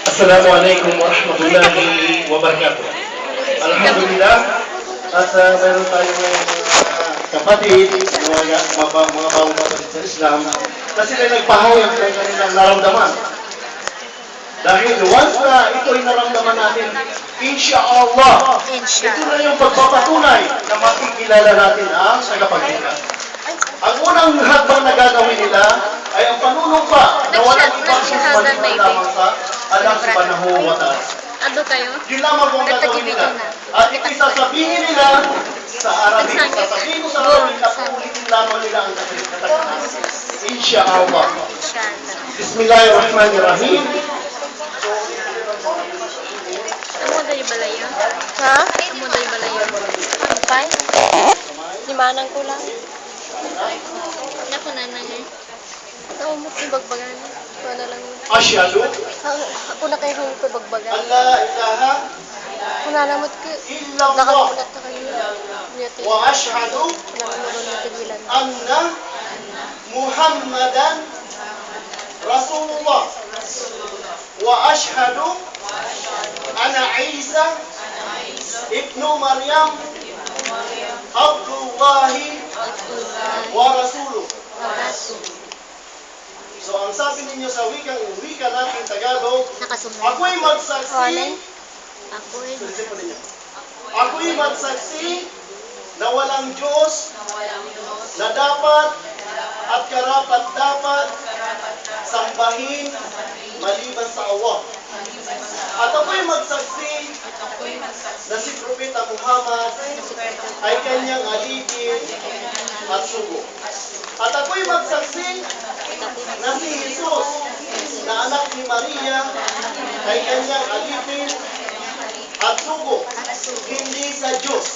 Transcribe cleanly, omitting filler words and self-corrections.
Assalamualaikum warahmatullahi wabarakatuh. Alhamdulillah, at meron tayong kapatid, mga bagong kapatid sa Islam, na sila nagpahayag ng kanilang naramdaman. Dahil once na ito ay naramdaman natin, insyaAllah, ito na yung pagpapatunay na makikilala natin ang tagapagligtas. Ang unang hakbang na gagawin nila ay ang panunumpa na walang ibang susumalit lamang sa Allah subhanahu wa ta'ala. Ado kayo? Yun lamang kung gagawin nila. At isasabihin nila sa Arabic. Sasabihin ko sa Arabic na uulitin lamang nila ang katalikatakan. Insyaallah. Bismillahirrahmanirrahim. Amo dali balayo? Ha? Amo dali balayo? Pay? Limanang ko lang. Ako na nang eh. Ako mo bagbagan. Ako na lang. Asyhadu Ako na kayo yung bagbagan. an la ilaha Ako na lamot ko. illallah Nakakulat na kayo. Niyati. wa asyhadu Nakakulat anna Muhammadan Rasulullah wa asyhadu ana Isa ibnu Maryam Abdullahi wa Rasuluh. So ang sabi ninyo sa wika natin Tagalog, Nakasunod. ako'y magsaksi, Ako eh. ako'y magsaksi na walang Diyos na dapat at karapat dapat sambahin maliban sa Allah. At ako'y magsaksi na si Propeta Muhammad ay kanyang alipin at sugo. At ako'y magsaksi na si Jesus na anak ni Maria ay kanyang alipin at sugo, hindi sa Diyos.